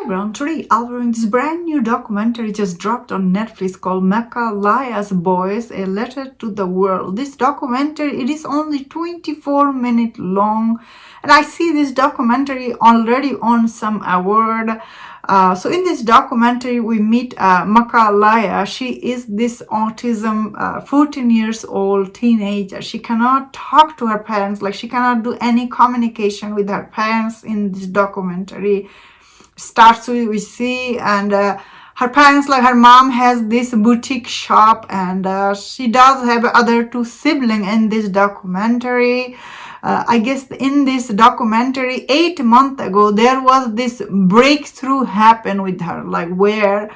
everyone, today I'll be reviewing this brand new documentary just dropped on Netflix called Makayla's Boys, A Letter to the World. This documentary, it is only 24 minutes long, and I see this documentary already on some award. So in this documentary, we meet Makayla. She is this autism, 14 years old teenager. She cannot talk to her parents, like she cannot do any communication with her parents in this documentary. Starts with we see, and her parents, like her mom has this boutique shop, and she does have other two siblings in this documentary. I guess in this documentary 8 months ago there was this breakthrough happen with her, like where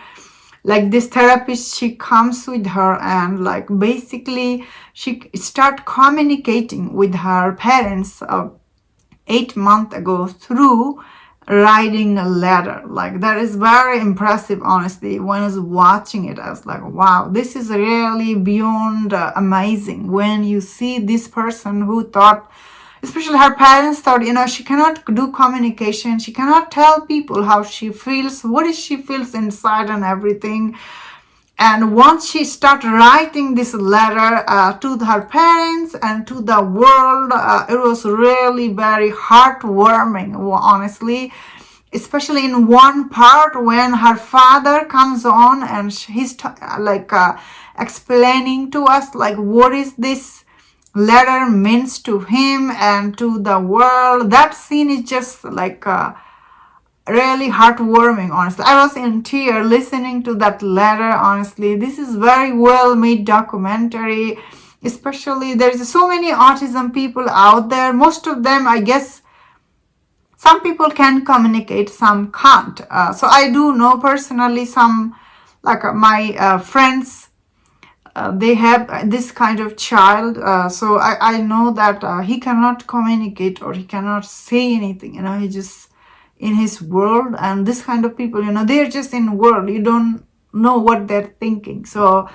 like this therapist, she comes with her and like basically she start communicating with her parents 8 months ago through writing a letter. Like that is very impressive, honestly. When I was watching it, I was like, wow, this is really beyond amazing. When you see this person who thought, especially her parents thought, she cannot do communication, she cannot tell people how she feels, what is she feels inside and everything. And once she started writing this letter to her parents and to the world, it was really very heartwarming, honestly. Especially in one part when her father comes on and he's explaining to us like what is this letter means to him and to the world. That scene is just like really heartwarming, honestly. I was in tears listening to that letter, honestly. This is very well made documentary. Especially there's so many autism people out there. Most of them, I guess, some people can communicate, some can't. So I do know personally some, like my friends, they have this kind of child. So I know that he cannot communicate or he cannot say anything. He just in his world, and this kind of people, they're just in world. You don't know what they're thinking. So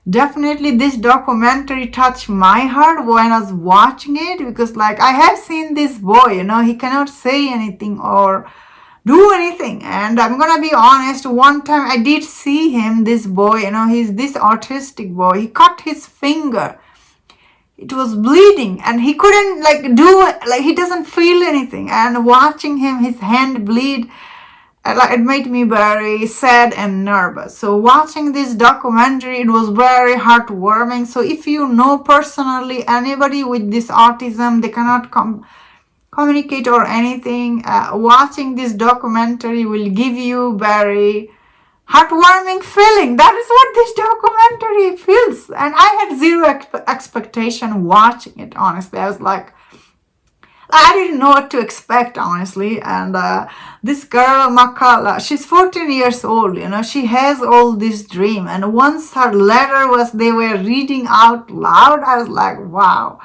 definitely this documentary touched my heart when I was watching it, because like I have seen this boy, he cannot say anything or do anything. And I'm gonna be honest, one time I did see him, this boy, he's this autistic boy. He cut his finger, it was bleeding, and he couldn't he doesn't feel anything. And watching him, his hand bleed, it made me very sad and nervous. So watching this documentary, it was very heartwarming. So if you know personally anybody with this autism, they cannot communicate or anything, watching this documentary will give you very heartwarming feeling. That is what this documentary feels. And I had zero expectation watching it, honestly. I was like, I didn't know what to expect, honestly. And this girl, Makayla, she's 14 years old, she has all this dream. And once her letter they were reading out loud, I was like, wow,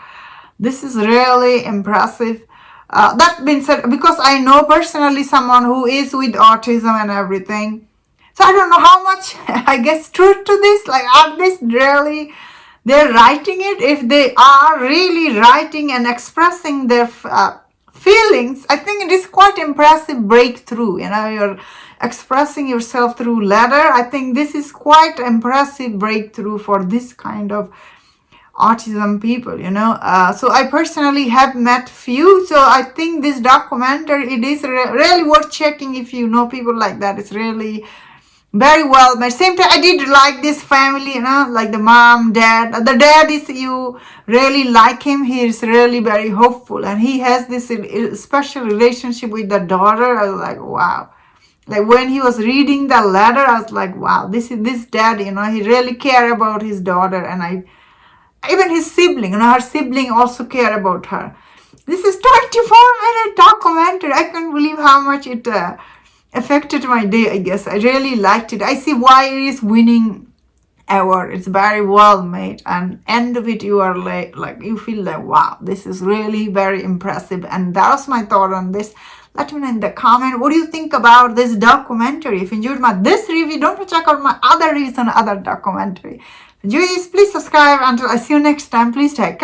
this is really impressive. That being said, because I know personally someone who is with autism and everything, so I don't know how much, I guess, truth to this. Like, are this really, they're writing it? If they are really writing and expressing their feelings, I think it is quite impressive breakthrough. You're expressing yourself through letter. I think this is quite impressive breakthrough for this kind of autism people, so I personally have met few. So I think this documentary, it is really worth checking if you know people like that. It's really very well made. Same time, I did like this family, like the mom, dad. The dad is, you really like him. He is really very hopeful, and he has this special relationship with the daughter. I was like, wow. Like when he was reading the letter, I was like, wow, this dad, he really care about his daughter. And even his sibling, her sibling also care about her. This is 24-minute documentary. I can't believe how much it affected my day, I guess. I really liked it. I see why it is winning award. It's very well made. And end of it, you are like you feel like, wow, this is really very impressive. And that was my thought on this. Let me know in the comment, what do you think about this documentary? If you enjoyed this review, don't forget to check out my other reviews on other documentary. If you enjoy this, please subscribe. Until I see you next time, please take care.